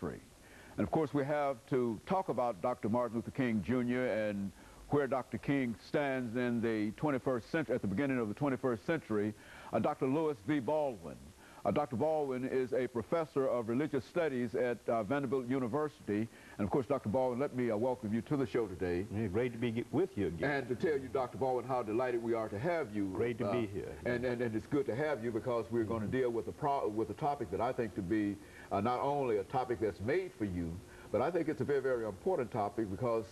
century. And of course we have to talk about Dr. Martin Luther King Jr. and where Dr. King stands in the 21st century, at the beginning of the 21st century, Dr. Lewis V. Baldwin. Dr. Baldwin is a professor of religious studies at Vanderbilt University. And of course, Dr. Baldwin, let me welcome you to the show today. Yeah, great to be with you again. And to tell you, Dr. Baldwin, how delighted we are to have you. Great to be here. And it's good to have you because we're going to deal with a topic that I think to be not only a topic that's made for you, but I think it's a very, very important topic because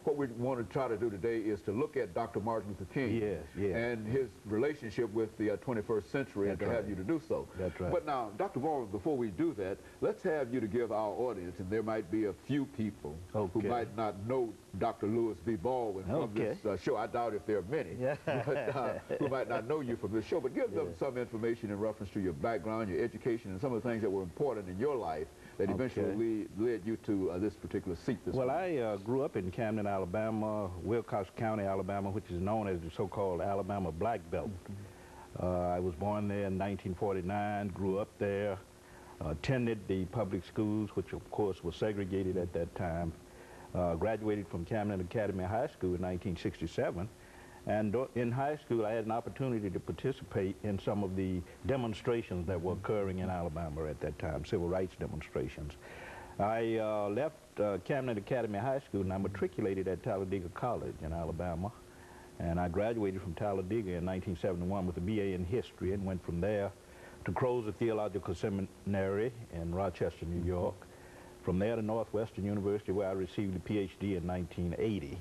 what we want to try to do today is to look at Dr. Martin Luther King and his relationship with the 21st century. That's and to have you to do so. That's right. But now, Dr. Baldwin, before we do that, let's have you to give our audience, and there might be a few people who might not know Dr. Lewis V. Baldwin from this show. I doubt if there are many but, who might not know you from this show, but give them some information in reference to your background, your education, and some of the things that were important in your life that eventually led you to this particular seat this Well, I grew up in Camden, Alabama, Wilcox County, Alabama, which is known as the so-called Alabama Black Belt. I was born there in 1949, grew up there, attended the public schools, which of course were segregated at that time, graduated from Camden Academy High School in 1967. And in high school, I had an opportunity to participate in some of the demonstrations that were occurring in Alabama at that time, civil rights demonstrations. I left Camden Academy High School and I matriculated at Talladega College in Alabama. And I graduated from Talladega in 1971 with a BA in history and went from there to Crozer Theological Seminary in Rochester, New York. From there to Northwestern University, where I received a PhD in 1980.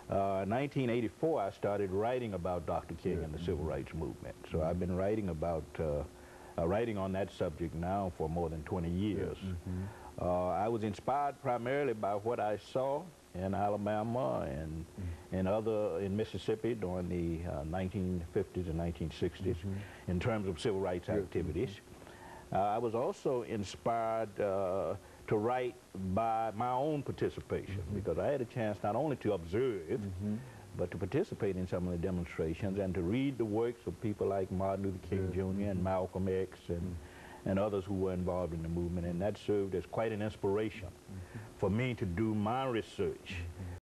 In 1984, I started writing about Dr. King and the Civil Rights Movement. So I've been writing about, writing on that subject now for more than 20 years. I was inspired primarily by what I saw in Alabama and in Mississippi during the 1950s and 1960s in terms of civil rights activities. I was also inspired to write by my own participation because I had a chance not only to observe but to participate in some of the demonstrations and to read the works of people like Martin Luther King Jr. and Malcolm X and others who were involved in the movement, and that served as quite an inspiration for me to do my research